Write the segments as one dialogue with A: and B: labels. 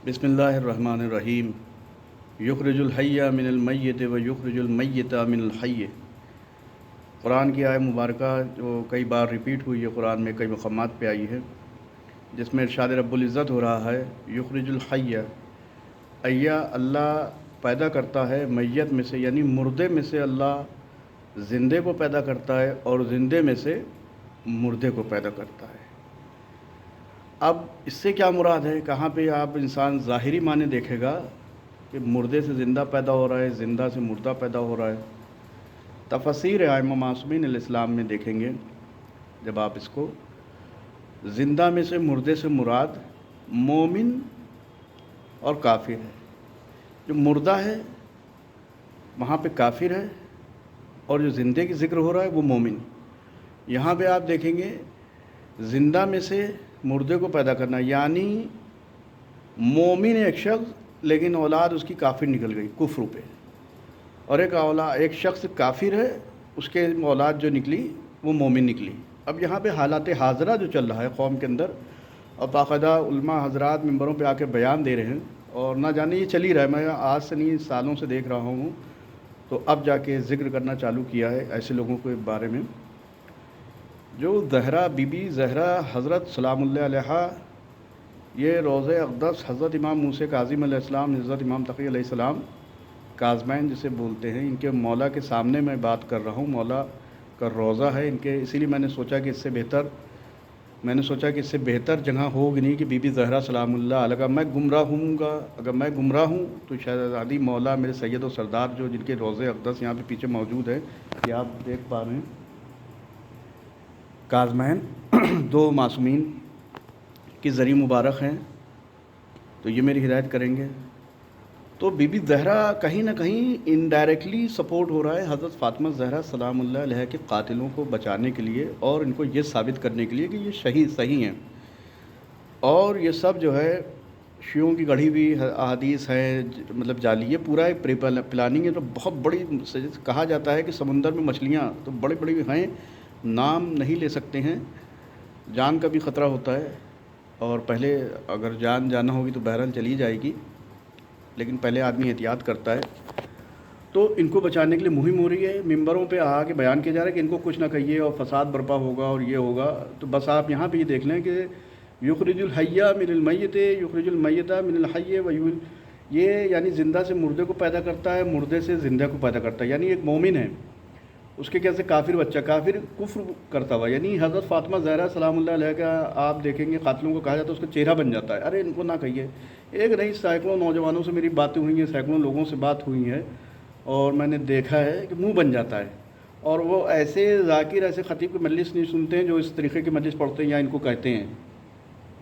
A: بسم اللہ الرحمن الرحیم یخرج الحی من المیت و یخرج المیت من الحی۔ قرآن کی آیت مبارکہ جو کئی بار ریپیٹ ہوئی ہے، قرآن میں کئی مقامات پہ آئی ہے، جس میں ارشاد رب العزت ہو رہا ہے یخرج الحی، ایا اللہ پیدا کرتا ہے میت میں سے، یعنی مردے میں سے اللہ زندے کو پیدا کرتا ہے اور زندے میں سے مردے کو پیدا کرتا ہے۔ اب اس سے کیا مراد ہے؟ کہاں پہ آپ انسان ظاہری معنی دیکھے گا کہ مردے سے زندہ پیدا ہو رہا ہے، زندہ سے مردہ پیدا ہو رہا ہے۔ تفسیر ائمہ معصومین الاسلام میں دیکھیں گے، جب آپ اس کو زندہ میں سے مردے سے مراد مومن اور کافر ہے۔ جو مردہ ہے وہاں پہ کافر ہے، اور جو زندے کی ذکر ہو رہا ہے وہ مومن۔ یہاں پہ آپ دیکھیں گے زندہ میں سے مردے کو پیدا کرنا، یعنی مومن ایک شخص لیکن اولاد اس کی کافر نکل گئی کفر پہ، اور ایک شخص کافر ہے، اس کے اولاد جو نکلی وہ مومن نکلی۔ اب یہاں پہ حالات حاضرہ جو چل رہا ہے قوم کے اندر، اور باقاعدہ علماء حضرات ممبروں پہ آ کے بیان دے رہے ہیں، اور نہ جانے یہ چل ہی رہا ہے، میں آج سے نہیں سالوں سے دیکھ رہا ہوں، تو اب جا کے ذکر کرنا چالو کیا ہے ایسے لوگوں کے بارے میں۔ جو زہرا بی بی زہرا حضرت سلام اللہ علیہ، یہ روضہ اقدس حضرت امام موسیٰ کاظم علیہ السلام، حضرت امام تقی علیہ السلام، کاظمین جسے بولتے ہیں، ان کے مولا کے سامنے میں بات کر رہا ہوں، مولا کا روضہ ہے ان کے، اسی لیے میں نے سوچا کہ اس سے بہتر جگہ ہوگی نہیں کہ بی بی زہرا سلام اللہ علیہ۔ اگر میں گمراہ ہوں تو شہزادی مولا میرے سید و سردار جو جن کے روضہ اقدس یہاں پہ پیچھے موجود ہے، کہ آپ دیکھ پا رہے ہیں، کاظمین دو معصومین کی ذریع مبارک ہیں، تو یہ میری ہدایت کریں گے۔ تو بی بی زہرا کہیں نہ کہیں انڈائریکٹلی سپورٹ ہو رہا ہے حضرت فاطمہ زہرا سلام اللہ علیہ کے قاتلوں کو بچانے کے لیے، اور ان کو یہ ثابت کرنے کے لیے کہ یہ صحیح ہیں۔ اور یہ سب جو ہے شیعوں کی گڑھی ہوئی احادیث ہے، مطلب جعلی، یہ پورا ایک پلاننگ ہے۔ تو بہت بڑی کہا جاتا ہے کہ سمندر میں مچھلیاں تو بڑی بڑی ہیں، نام نہیں لے سکتے ہیں، جان کا بھی خطرہ ہوتا ہے، اور پہلے اگر جان جانا ہوگی تو بہرحال چلی جائے گی، لیکن پہلے آدمی احتیاط کرتا ہے۔ تو ان کو بچانے کے لیے مہم ہو رہی ہے، ممبروں پہ آ کے بیان کیا جا رہا ہے کہ ان کو کچھ نہ کہیے اور فساد برپا ہوگا اور یہ ہوگا۔ تو بس آپ یہاں پہ یہ دیکھ لیں کہ یخرج الحی من المیت یخرج المیت من الحی، یہ یعنی زندہ سے مردے کو پیدا کرتا ہے، مردے سے زندہ کو پیدا کرتا ہے۔ یعنی ایک مومن ہے، اس کے کیسے کافر بچہ، کافر کفر کرتا ہوا، یعنی حضرت فاطمہ زہرا سلام اللہ علیہ کا آپ دیکھیں گے قاتلوں کو کہا جاتا ہے اس کا چہرہ بن جاتا ہے۔ ارے ان کو نہ کہیے، ایک نہیں سینکڑوں نوجوانوں سے میری باتیں ہوئی ہیں، سینکڑوں لوگوں سے بات ہوئی ہے، اور میں نے دیکھا ہے کہ منہ بن جاتا ہے، اور وہ ایسے ذاکر، ایسے خطیب کی مجلس نہیں سنتے ہیں جو اس طریقے کی مجلس پڑھتے ہیں یا ان کو کہتے ہیں۔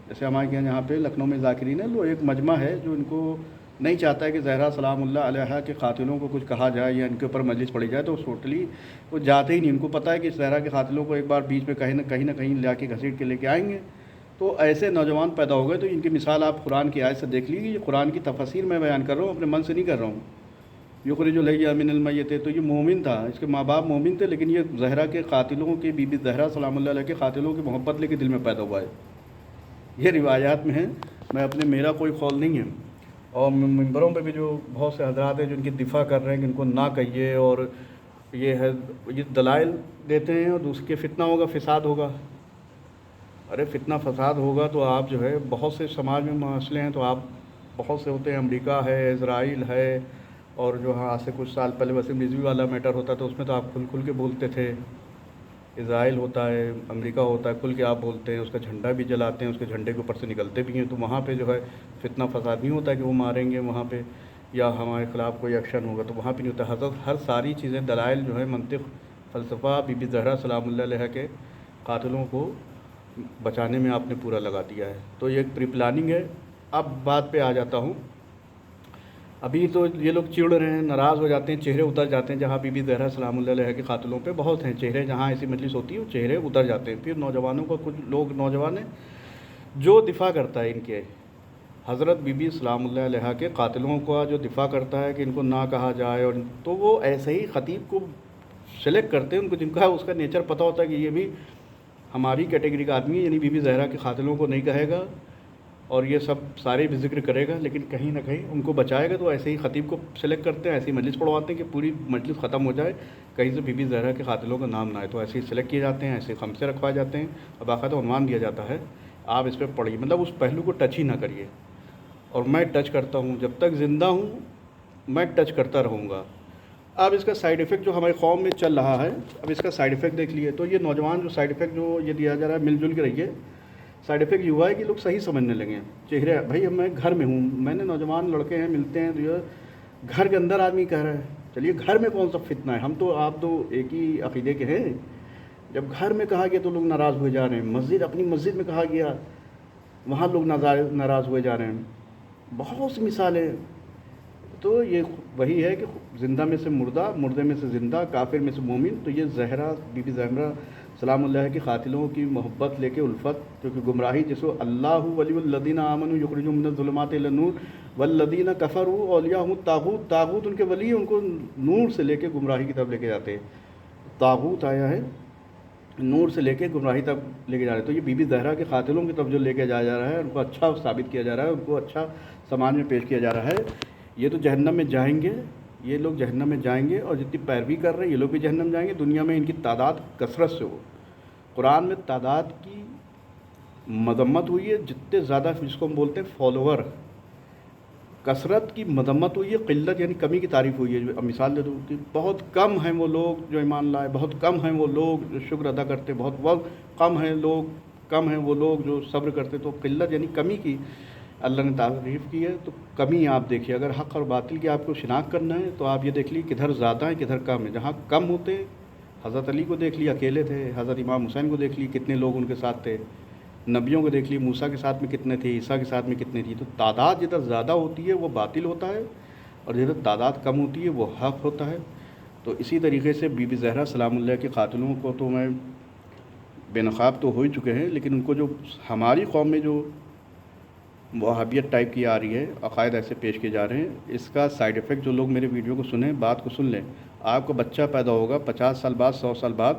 A: جیسے ہمارے یہاں پہ لکھنؤ میں ذاکرین ہے، وہ ایک مجمع ہے جو ان کو نہیں چاہتا ہے کہ زہرا سلام اللہ علیہ کے قاتلوں کو کچھ کہا جائے یا ان کے اوپر مجلس پڑھی جائے، تو ٹوٹلی وہ جاتے ہی نہیں۔ ان کو پتہ ہے کہ زہرا کے قاتلوں کو ایک بار بیچ میں کہیں نہ کہیں لا کے گھسیٹ کے لے کے آئیں گے۔ تو ایسے نوجوان پیدا ہو گئے، تو ان کی مثال آپ قرآن کی آیت سے دیکھ لیجیے۔ یہ قرآن کی تفسیر میں بیان کر رہا ہوں، اپنے من سے نہیں کر رہا ہوں۔ یخرج الحی من المیت، تو یہ مومن تھا، اس کے ماں باپ مومن تھے، لیکن یہ زہرا کے قاتلوں کے، بی بی زہرا سلام اللہ علیہ کے قاتلوں کی محبت لے کے دل میں پیدا ہوا ہے۔ یہ روایات میں ہیں، میرا کوئی قول نہیں ہے۔ اور ممبروں پہ بھی جو بہت سے حضرات ہیں جو ان کی دفاع کر رہے ہیں کہ ان کو نہ کہیے، اور یہ ہے، یہ دلائل دیتے ہیں، اور دوسرے کے فتنہ ہوگا، فساد ہوگا۔ ارے فتنہ فساد ہوگا تو آپ جو ہے، بہت سے سماج میں مسئلے ہیں، تو آپ بہت سے ہوتے ہیں، امریکہ ہے، اسرائیل ہے، اور جو ہاں آج سے کچھ سال پہلے وسیم رضوی والا میٹر ہوتا تو اس میں تو آپ کھل کے بولتے تھے۔ اسرائیل ہوتا ہے، امریکہ ہوتا ہے، کھل کے آپ بولتے ہیں، اس کا جھنڈا بھی جلاتے ہیں، اس کے جھنڈے کے اوپر سے نکلتے بھی ہیں، تو وہاں پہ جو ہے فتنہ فساد نہیں ہوتا کہ وہ ماریں گے وہاں پہ یا ہمارے خلاف کوئی ایکشن ہوگا، تو وہاں پہ نہیں ہوتا۔ حضرت ہر ساری چیزیں، دلائل جو ہے، منطق، فلسفہ، بی بی زہرا سلام اللہ علیہ کے قاتلوں کو بچانے میں آپ نے پورا لگا دیا ہے۔ تو یہ ایک پری پلاننگ ہے۔ اب بات پہ آ جاتا ہوں۔ ابھی تو یہ لوگ چڑ رہے ہیں، ناراض ہو جاتے ہیں، چہرے اتر جاتے ہیں، جہاں بی بی زہرا سلام اللہ علیہ کے قاتلوں پہ بہت ہیں چہرے، جہاں ایسی مجلس ہوتی ہے وہ چہرے اتر جاتے ہیں۔ پھر نوجوانوں کو، کچھ لوگ نوجوان ہیں جو دفاع کرتا ہے ان کے، حضرت بی بی سلام اللہ علیہ کے قاتلوں کا جو دفاع کرتا ہے کہ ان کو نہ کہا جائے، اور تو وہ ایسے ہی خطیب کو سلیکٹ کرتے ہیں، ان کو جن کا اس کا نیچر پتہ ہوتا ہے کہ یہ بھی ہماری کیٹیگری کا آدمی ہے، یعنی بی بی زہرا کے قاتلوں کو نہیں کہے گا، اور یہ سب سارے بھی ذکر کرے گا، لیکن کہیں نہ کہیں ان کو بچائے گا تو ایسے ہی خطیب کو سلیکٹ کرتے ہیں، ایسی مجلس پڑھواتے ہیں کہ پوری مجلس ختم ہو جائے، کہیں سے بی بی زہرا کے قاتلوں کا نام نہ آئے، تو ایسے ہی سلیکٹ کیے جاتے ہیں، ایسے خمسے رکھوائے جاتے ہیں اور باقاعدہ عنوان دیا جاتا ہے آپ اس پہ پڑھیے، مطلب اس پہلو کو ٹچ ہی نہ کریے۔ اور میں ٹچ کرتا ہوں، جب تک زندہ ہوں میں ٹچ کرتا رہوں گا۔ اب اس کا سائیڈ ایفیکٹ جو ہماری قوم میں چل رہا ہے، اب اس کا سائیڈ ایفیکٹ دیکھ لیے تو یہ نوجوان جو سائیڈ ایفیکٹ جو یہ دیا جا رہا ہے، مل جل کے رہیے، سائیڈ ایفیکٹ یہ ہوا ہے کہ لوگ صحیح سمجھنے لگے ہیں چہرے، بھائی میں گھر میں ہوں، میں نے نوجوان لڑکے ہیں ملتے ہیں تو یہ گھر کے اندر آدمی کہہ رہا ہے، چلیے گھر میں کون سا فتنہ ہے، ہم تو آپ تو ایک ہی عقیدے کے ہیں، جب گھر میں کہا گیا تو لوگ ناراض ہوئے جا رہے ہیں، اپنی مسجد میں کہا گیا وہاں لوگ ناراض ہوئے جا رہے ہیں، بہت سی مثالیں۔ تو یہ وہی ہے کہ زندہ میں سے مردہ، مردے میں سے زندہ، کافر میں سے مومن، تو یہ زہرا بی بی زہرا سلام اللہ کے قاتلوں کی محبت لے کے الفت، کیونکہ گمراہی جسو اللہ ولی الذین آمنوا یخرجون من الظلمات الی النور والذین کفروا اولیاءهم الطاغوت، طاغوت ان کے ولی ان کو نور سے لے کے گمراہی کی طرف لے کے جاتے ہیں، طاغوت آیا ہے نور سے لے کے گمراہی تک لے کے جا رہے ہیں، تو یہ بی بی زہرا کے قاتلوں کی طرف جو لے کے جایا جا رہا ہے، ان کو اچھا ثابت کیا جا رہا ہے، ان کو اچھا سماج میں پیش کیا جا رہا ہے، یہ تو جہنم میں جائیں گے، یہ لوگ جہنم میں جائیں گے، اور جتنی پیروی کر رہے ہیں یہ لوگ بھی جہنم جائیں گے، دنیا میں ان کی تعداد کثرت سے ہو، قرآن میں تعداد کی مذمت ہوئی ہے، جتنے زیادہ جس کو ہم بولتے ہیں فالوور، کثرت کی مذمت ہوئی ہے، قلت یعنی کمی کی تعریف ہوئی ہے۔ اب مثال دے دوں کہ بہت کم ہیں وہ لوگ جو ایمان لائے، بہت کم ہیں وہ لوگ جو شکر ادا کرتے، بہت کم ہیں وہ لوگ جو صبر کرتے، تو قلت یعنی کمی کی اللہ نے تعریف کی ہے، تو کمی آپ دیکھیے، اگر حق اور باطل کی آپ کو شناخت کرنا ہے تو آپ یہ دیکھ لیجیے کدھر زیادہ ہیں کدھر کم ہیں، جہاں کم ہوتے حضرت علی کو دیکھ لیے اکیلے تھے، حضرت امام حسین کو دیکھ لیے کتنے لوگ ان کے ساتھ تھے، نبیوں کو دیکھ لیے موسیٰ کے ساتھ میں کتنے تھے، عیسیٰ کے ساتھ میں کتنے تھی، تو تعداد جدھر زیادہ ہوتی ہے وہ باطل ہوتا ہے، اور جدھر تعداد کم ہوتی ہے وہ حق ہوتا ہے۔ تو اسی طریقے سے بی بی زہرا سلام اللہ کے قاتلوں کو تو میں بے نقاب تو ہو ہی چکے ہیں، لیکن ان کو جو ہماری قوم میں جو وہابیت ٹائپ کی آ رہی ہے، عقائد ایسے پیش کیے جا رہے ہیں، اس کا سائیڈ ایفیکٹ جو لوگ میرے ویڈیو کو سنیں، بات کو سن لیں، آپ کو بچہ پیدا ہوگا 50 سال بعد 100 سال بعد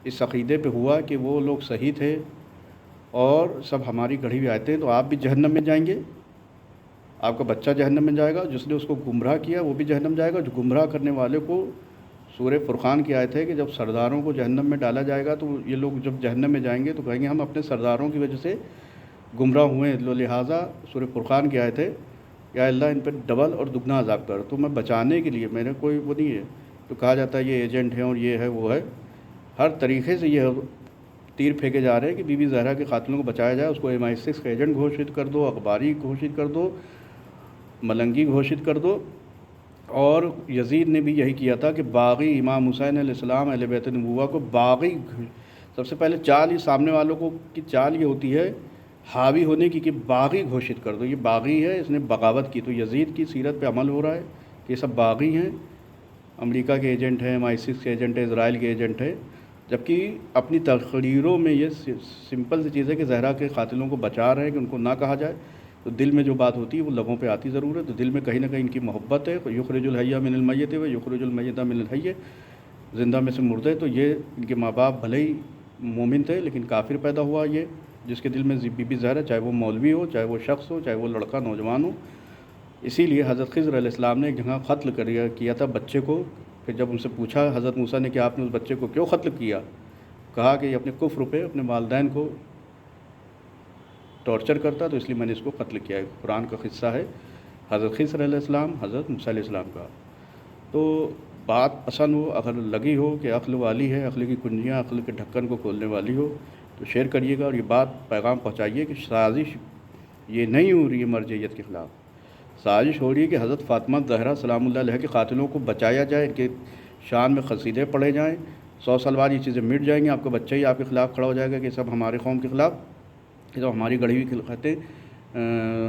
A: اس عقیدے پہ ہوا کہ وہ لوگ صحیح تھے اور سب ہماری گڑھی ہوئی آیتیں، تو آپ بھی جہنم میں جائیں گے، آپ کا بچہ جہنم میں جائے گا، جس نے اس کو گمراہ کیا وہ بھی جہنم جائے گا، جو گمراہ کرنے والے کو سورہ فرقان کی آیت ہے کہ جب سرداروں کو جہنم میں ڈالا جائے گا تو یہ لوگ جب جہنم میں جائیں گے تو کہیں گے ہم اپنے سرداروں کی وجہ سے گمراہ ہوئے ہیں، لہٰذا سورہ فرقان کی آیت ہے یا اللہ ان پہ ڈبل اور دگنا عذاب کر، تو میں بچانے کے لیے میرے کوئی وہ نہیں ہے، تو کہا جاتا ہے یہ ایجنٹ ہیں اور یہ ہے وہ ہے، ہر طریقے سے یہ تیر پھینکے جا رہے ہیں کہ بی بی زہرا کے قاتلوں کو بچایا جائے، اس کو MI6 کا ایجنٹ گھوشت کر دو، اخباری گھوشت کر دو، ملنگی گھوشت کر دو۔ اور یزید نے بھی یہی کیا تھا کہ باغی امام حسین علیہ السلام اہل بیت نبوہ کو باغی، سب سے پہلے چال ہی سامنے والوں کو کی چال یہ ہوتی ہے حاوی ہونے کی کہ باغی گھوشت کر دو، یہ باغی ہے، اس نے بغاوت کی، تو یزید کی سیرت پہ عمل ہو رہا ہے کہ یہ سب باغی ہیں، امریکہ کے ایجنٹ ہیں، MI6 کے ایجنٹ ہیں، اسرائیل کے ایجنٹ ہیں، جبکہ اپنی تقریروں میں یہ سمپل سی چیز ہے کہ زہرا کے قاتلوں کو بچا رہے ہیں کہ ان کو نہ کہا جائے، تو دل میں جو بات ہوتی ہے وہ لبوں پہ آتی ضرور ہے، تو دل میں کہیں نہ کہیں ان کی محبت ہے، یخرج الحی من المیت و یخرج المیت من الحی، زندہ میں سے مردے، تو یہ ان کے ماں باپ بھلے ہی مومن تھے لیکن کافر پیدا ہوا یہ، جس کے دل میں بی بی زہرا، چاہے وہ مولوی ہو، چاہے وہ شخص ہو، چاہے وہ لڑکا نوجوان ہو۔ اسی لیے حضرت خضر علیہ السلام نے ایک جگہ قتل کیا تھا بچے کو، پھر جب ان سے پوچھا حضرت موسیٰ نے کہ آپ نے اس بچے کو کیوں قتل کیا، کہا کہ یہ اپنے کفر پہ اپنے والدین کو ٹارچر کرتا، تو اس لیے میں نے اس کو قتل کیا ہے۔ قرآن کا قصہ ہے حضرت خضر علیہ السلام حضرت موسیٰ علیہ السلام کا۔ تو بات پسند ہو، اگر لگی ہو کہ عقل والی ہے، عقل کی کنجیاں عقل کے ڈھکن کو کھولنے والی ہو تو شیئر کریے گا، اور یہ بات پیغام پہنچائیے کہ سازش یہ نہیں ہو رہی ہے مرجعیت کے خلاف، سازش ہو رہی ہے کہ حضرت فاطمہ زہرا سلام اللہ علیہ کے قاتلوں کو بچایا جائے، ان کے شان میں قصیدے پڑھے جائیں، 100 سال بعد یہ چیزیں مٹ جائیں گی، آپ کا بچہ ہی آپ کے خلاف کھڑا ہو جائے گا کہ سب ہمارے قوم کے خلاف، یہ تو ہماری گڑھی ہوئی خطیں،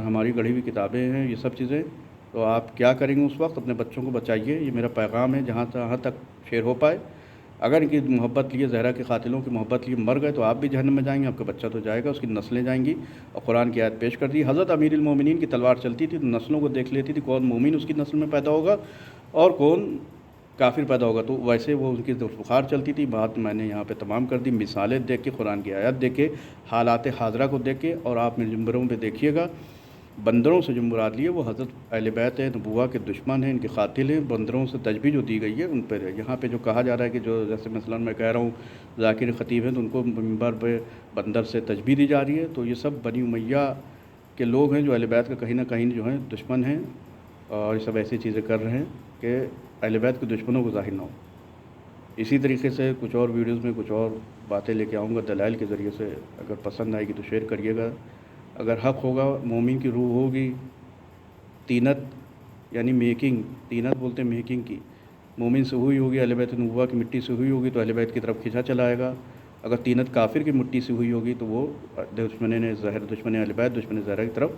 A: ہماری گڑھی ہوئی کتابیں ہیں، یہ سب چیزیں، تو آپ کیا کریں گے اس وقت؟ اپنے بچوں کو بچائیے، یہ میرا پیغام ہے جہاں تک شیئر ہو پائے۔ اگر ان کی محبت لیے، زہرا کے قاتلوں کی محبت لیے مر گئے تو آپ بھی جہنم میں جائیں گے، آپ کا بچہ تو جائے گا، اس کی نسلیں جائیں گی، اور قرآن کی آیت پیش کر دی، حضرت امیر المومنین کی تلوار چلتی تھی تو نسلوں کو دیکھ لیتی تھی، کون مومن اس کی نسل میں پیدا ہوگا اور کون کافر پیدا ہوگا. تو ویسے وہ ان کی بخار چلتی تھی. بات میں نے یہاں پہ تمام کر دی، مثالیں دیکھ کے، قرآن کی آیات دیکھ کے، حالات حاضرہ کو دیکھ کے. اور آپ میرے ممبروں پہ دیکھیے گا، بندروں سے جو مراد لیے وہ حضرت اہل بیت ہے، نبوہ کے دشمن ہیں، ان کے قاتل ہیں. بندروں سے تشبیہ جو دی گئی ہے ان پر یہاں پہ جو کہا جا رہا ہے کہ جو جیسے مثلاً میں کہہ رہا ہوں ذاکر خطیب ہیں تو ان کو ممبر پہ بندر سے تشبیہ دی جا رہی ہے. تو یہ سب بنی امیہ کے لوگ ہیں جو اہل بیت کا کہیں نہ کہیں جو ہیں دشمن ہیں، اور یہ سب ایسی چیزیں کر رہے ہیں کہ اہل بیت کے دشمنوں کو ظاہر نہ ہو. اسی طریقے سے کچھ اور ویڈیوز میں کچھ اور باتیں لے کے آؤں گا دلائل کے ذریعے سے. اگر پسند آئے گی تو شیئر کریے گا. اگر حق ہوگا، مومن کی روح ہوگی، تینت یعنی میکنگ، تینت بولتے ہیں میکنگ کی، مومن سے ہوئی ہوگی، اہل بیت نبوہ کی مٹی سے ہوئی ہوگی تو اہل بیت کی طرف کھینچا چلا آئے گا. اگر تینت کافر کی مٹی سے ہوئی ہوگی تو وہ دشمن زہر، دشمن اہل بیت، دشمن زہرہ کی طرف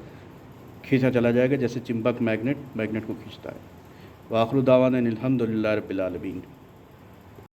A: کھینچا چلا جائے گا، جیسے چمبک میگنیٹ کو کھینچتا ہے. وآخر دعوانا ان الحمد للہ رب العالمین.